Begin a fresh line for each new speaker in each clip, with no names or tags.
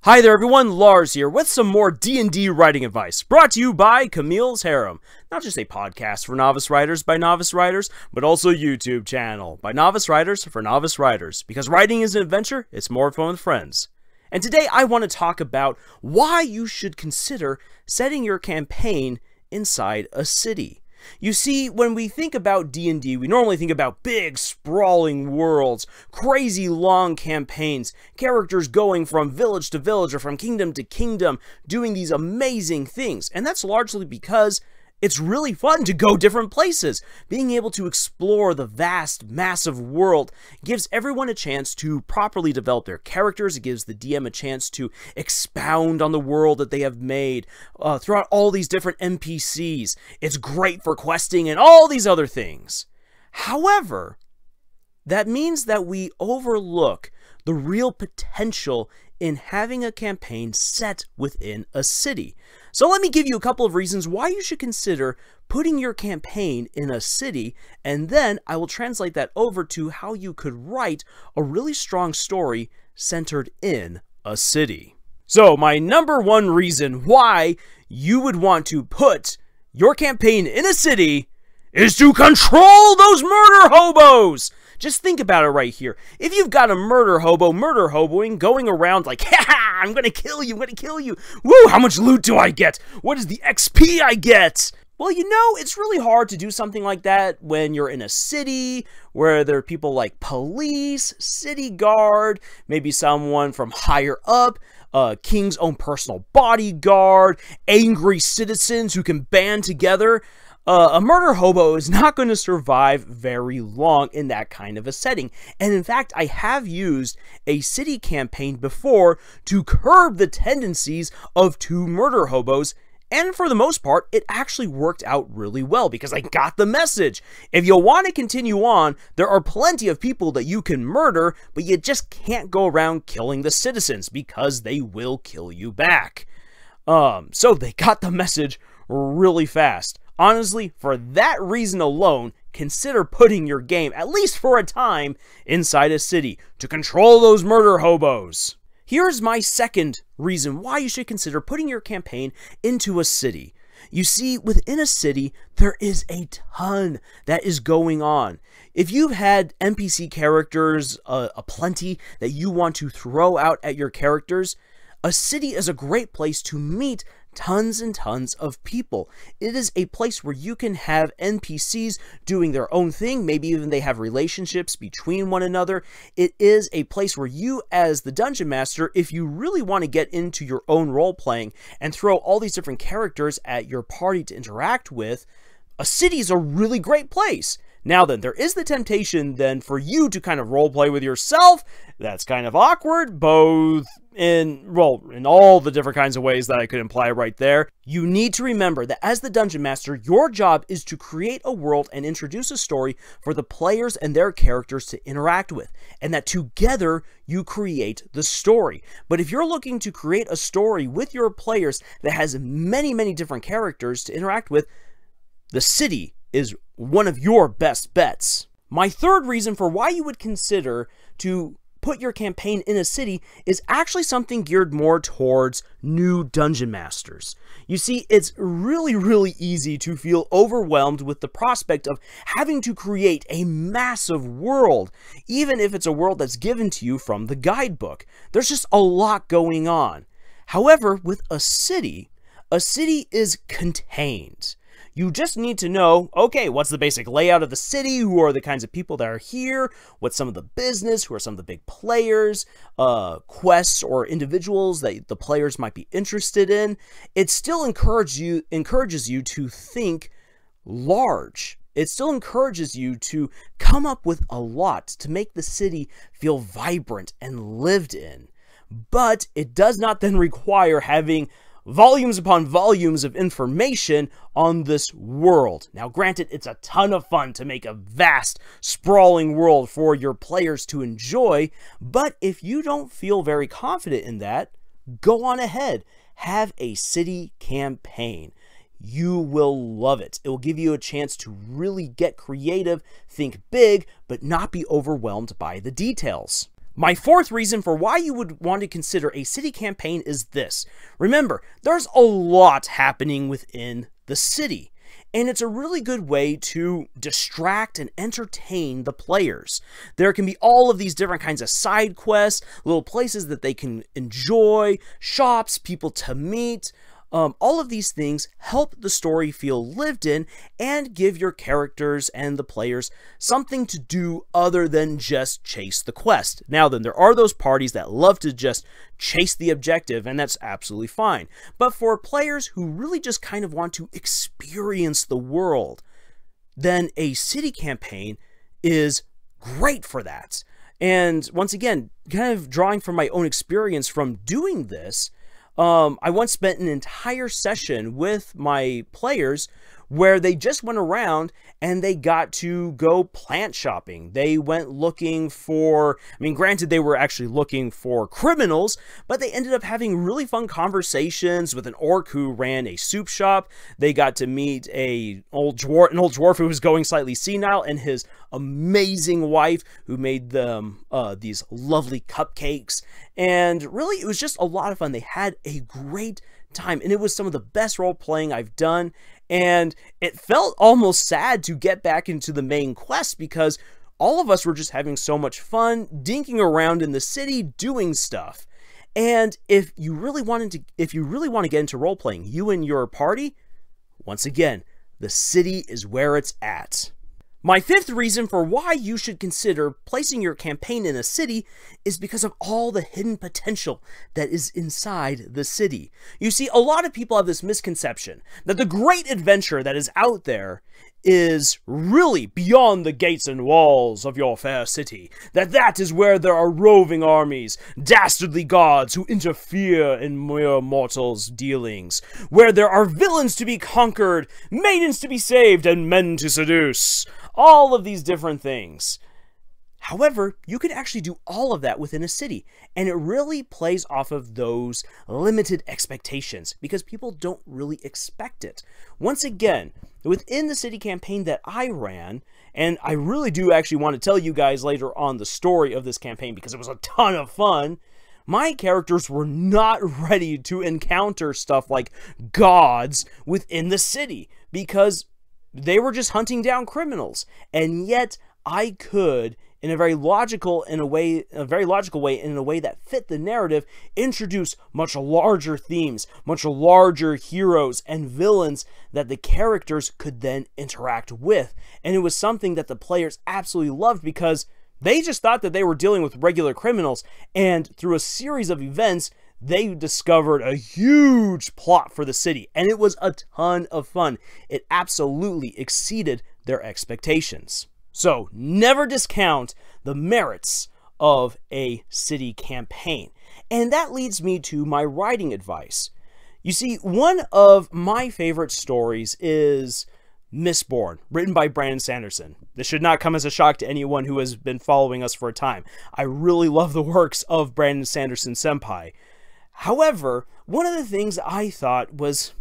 Hi there everyone, Lars here with some more D&D writing advice, brought to you by Camille's Harem. Not just a podcast for novice writers by novice writers, but also a YouTube channel by novice writers for novice writers. Because writing is an adventure, it's more fun with friends. And today I want to talk about why you should consider setting your campaign inside a city. You see, when we think about D&D, we normally think about big, sprawling worlds, crazy long campaigns, characters going from village to village or from kingdom to kingdom, doing these amazing things. And that's largely because it's really fun to go different places. Being able to explore the vast, massive world gives everyone a chance to properly develop their characters. It gives the DM a chance to expound on the world that they have made throughout all these different NPCs. It's great for questing and all these other things. However, that means that we overlook the real potential in having a campaign set within a city. So let me give you a couple of reasons why you should consider putting your campaign in a city, and then I will translate that over to how you could write a really strong story centered in a city. So my number one reason why you would want to put your campaign in a city is to control those murder hobos! Just think about it right here. If you've got a murder hoboing, going around like, ha, I'm gonna kill you, woo, how much loot do I get? What is the XP I get? Well, you know, it's really hard to do something like that when you're in a city where there are people like police, city guard, maybe someone from higher up, king's own personal bodyguard, angry citizens who can band together. A murder hobo is not going to survive very long in that kind of a setting. And in fact, I have used a city campaign before to curb the tendencies of two murder hobos. And for the most part, it actually worked out really well because I got the message. If you want to continue on, there are plenty of people that you can murder, but you just can't go around killing the citizens because they will kill you back. So they got the message really fast. Honestly, for that reason alone, consider putting your game, at least for a time, inside a city to control those murder hobos. Here's my second reason why you should consider putting your campaign into a city. You see, within a city, there is a ton that is going on. If you've had NPC characters aplenty that you want to throw out at your characters, a city is a great place to meet tons and tons of people. It is a place where you can have NPCs doing their own thing, maybe even they have relationships between one another. It is a place where you, as the dungeon master, if you really want to get into your own role-playing and throw all these different characters at your party to interact with, a city is a really great place. Now then, there is the temptation then for you to kind of roleplay with yourself. That's kind of awkward, both in all the different kinds of ways that I could imply right there. You need to remember that as the dungeon master, your job is to create a world and introduce a story for the players and their characters to interact with, and that together you create the story. But if you're looking to create a story with your players that has many, many different characters to interact with, the city is one of your best bets. My third reason for why you would consider to put your campaign in a city is actually something geared more towards new dungeon masters. You see, it's really easy to feel overwhelmed with the prospect of having to create a massive world, even if it's a world that's given to you from the guidebook. There's just a lot going on. However, with a city is contained. You just need to know, okay, what's the basic layout of the city? Who are the kinds of people that are here? What's some of the business? Who are some of the big players? Quests or individuals that the players might be interested in? It still encourages you to think large. It still encourages you to come up with a lot to make the city feel vibrant and lived in. But it does not then require having volumes upon volumes of information on this world. Now, granted, it's a ton of fun to make a vast, sprawling world for your players to enjoy, but if you don't feel very confident in that, go on ahead. Have a city campaign. You will love it. It will give you a chance to really get creative, think big, but not be overwhelmed by the details. My fourth reason for why you would want to consider a city campaign is this. Remember, there's a lot happening within the city, and it's a really good way to distract and entertain the players. There can be all of these different kinds of side quests, little places that they can enjoy, shops, people to meet. All of these things help the story feel lived in and give your characters and the players something to do other than just chase the quest. Now then, there are those parties that love to just chase the objective, and that's absolutely fine. But for players who really just kind of want to experience the world, then a city campaign is great for that. And once again, kind of drawing from my own experience from doing this, I once spent an entire session with my players where they just went around and they got to go plant shopping. They went looking for, I mean, granted they were actually looking for criminals, but they ended up having really fun conversations with an orc who ran a soup shop. They got to meet an old dwarf who was going slightly senile, and his amazing wife who made them these lovely cupcakes. And really, it was just a lot of fun. They had a great time, and it was some of the best role-playing I've done. And it felt almost sad to get back into the main quest because all of us were just having so much fun dinking around in the city doing stuff. And if you really want to get into role-playing, you and your party, once again, the city is where it's at. My fifth reason for why you should consider placing your campaign in a city is because of all the hidden potential that is inside the city. You see, a lot of people have this misconception that the great adventure that is out there is really beyond the gates and walls of your fair city. That is where there are roving armies, dastardly gods who interfere in mere mortals' dealings, where there are villains to be conquered, maidens to be saved, and men to seduce. All of these different things. However, you can actually do all of that within a city, and it really plays off of those limited expectations because people don't really expect it. Once again, within the city campaign that I ran, and I really do actually want to tell you guys later on the story of this campaign because it was a ton of fun, my characters were not ready to encounter stuff like gods within the city because they were just hunting down criminals, and yet I could, in a very logical way, in a way that fit the narrative, introduce much larger themes, much larger heroes and villains that the characters could then interact with. And it was something that the players absolutely loved because they just thought that they were dealing with regular criminals, and through a series of events, they discovered a huge plot for the city, and it was a ton of fun. It absolutely exceeded their expectations. So never discount the merits of a city campaign. And that leads me to my writing advice. You see, one of my favorite stories is Mistborn, written by Brandon Sanderson. This should not come as a shock to anyone who has been following us for a time. I really love the works of Brandon Sanderson Senpai. However, one of the things I thought was,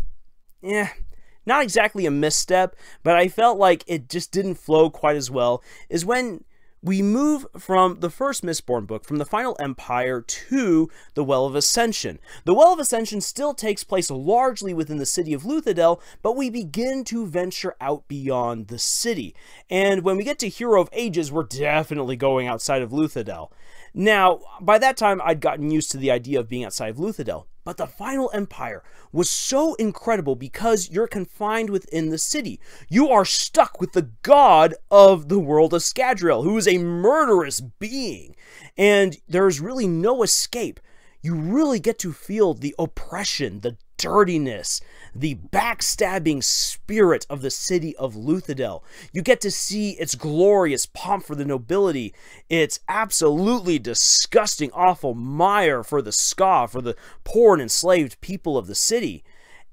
not exactly a misstep, but I felt like it just didn't flow quite as well, is when we move from the first Mistborn book, from the Final Empire, to the Well of Ascension. The Well of Ascension still takes place largely within the city of Luthadel, but we begin to venture out beyond the city. And when we get to Hero of Ages, we're definitely going outside of Luthadel. Now, by that time, I'd gotten used to the idea of being outside of Luthadel, but the Final Empire was so incredible because you're confined within the city. You are stuck with the god of the world of Scadrial, who is a murderous being, and there's really no escape. You really get to feel the oppression, the dirtiness, the backstabbing spirit of the city of Luthadel. You get to see its glorious pomp for the nobility, its absolutely disgusting, awful mire for the scoff, for the poor and enslaved people of the city.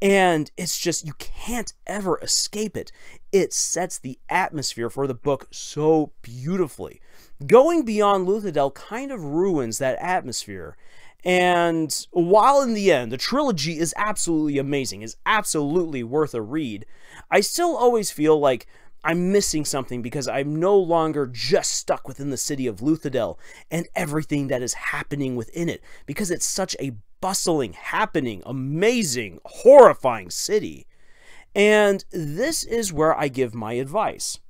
And it's just, you can't ever escape it. It sets the atmosphere for the book so beautifully. Going beyond Luthadel kind of ruins that atmosphere. And while in the end, the trilogy is absolutely amazing, is absolutely worth a read, I still always feel like I'm missing something because I'm no longer just stuck within the city of Luthadel and everything that is happening within it, because it's such a bustling, happening, amazing, horrifying city. And this is where I give my advice.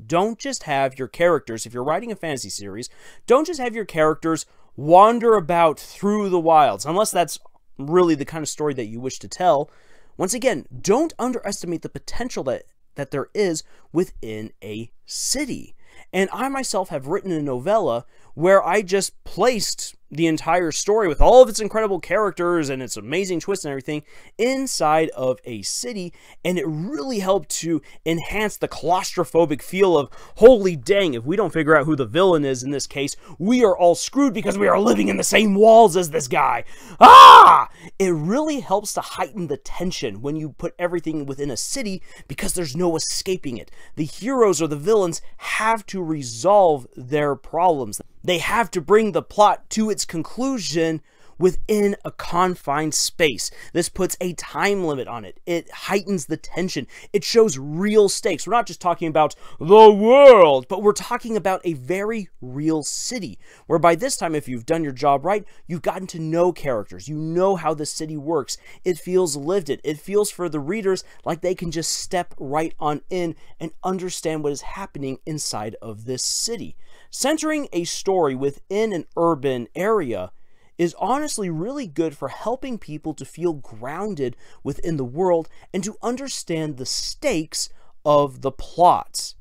Don't just have your characters, if you're writing a fantasy series, don't just have your characters wander about through the wilds, unless that's really the kind of story that you wish to tell. Once again, don't underestimate the potential that there is within a city. And I myself have written a novella where I just placed the entire story with all of its incredible characters and its amazing twists and everything inside of a city, and it really helped to enhance the claustrophobic feel of, holy dang, if we don't figure out who the villain is in this case, we are all screwed because we are living in the same walls as this guy. Ah! It really helps to heighten the tension when you put everything within a city, because there's no escaping it. The heroes or the villains have to resolve their problems. They have to bring the plot to its conclusion within a confined space. This puts a time limit on it. It heightens the tension. It shows real stakes. We're not just talking about the world, but we're talking about a very real city, where by this time, if you've done your job right, you've gotten to know characters. You know how the city works. It feels lived in. It feels for the readers like they can just step right on in and understand what is happening inside of this city. Centering a story within an urban area is honestly really good for helping people to feel grounded within the world and to understand the stakes of the plots.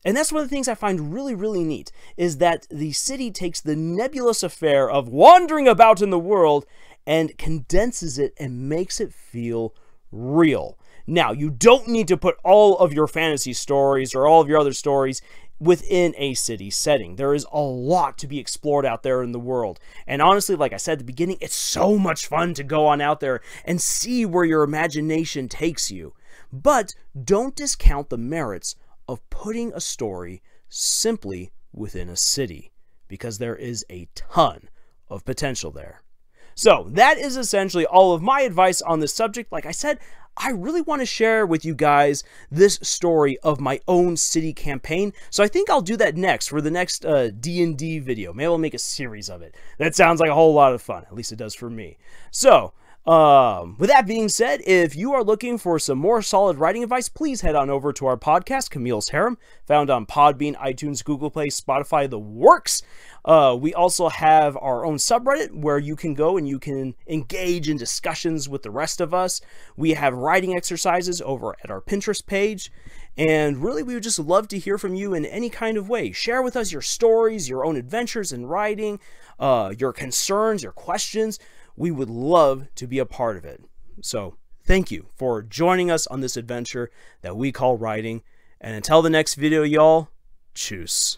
And that's one of the things I find really, really neat, is that the city takes the nebulous affair of wandering about in the world and condenses it and makes it feel real. Now, you don't need to put all of your fantasy stories or all of your other stories within a city setting. There is a lot to be explored out there in the world. And honestly, like I said at the beginning, it's so much fun to go on out there and see where your imagination takes you. But don't discount the merits of putting a story simply within a city, because there is a ton of potential there. So that is essentially all of my advice on this subject. Like I said, I really want to share with you guys this story of my own city campaign. So I think I'll do that next for the next D&D video. Maybe I'll make a series of it. That sounds like a whole lot of fun. At least it does for me. So with that being said, if you are looking for some more solid writing advice, please head on over to our podcast, Camille's Harem, found on Podbean, iTunes, Google Play, Spotify, the works. We also have our own subreddit where you can go and you can engage in discussions with the rest of us. We have writing exercises over at our Pinterest page. And really, we would just love to hear from you in any kind of way. Share with us your stories, your own adventures in writing, your concerns, your questions. We would love to be a part of it. So thank you for joining us on this adventure that we call writing. And until the next video, y'all, tschüss.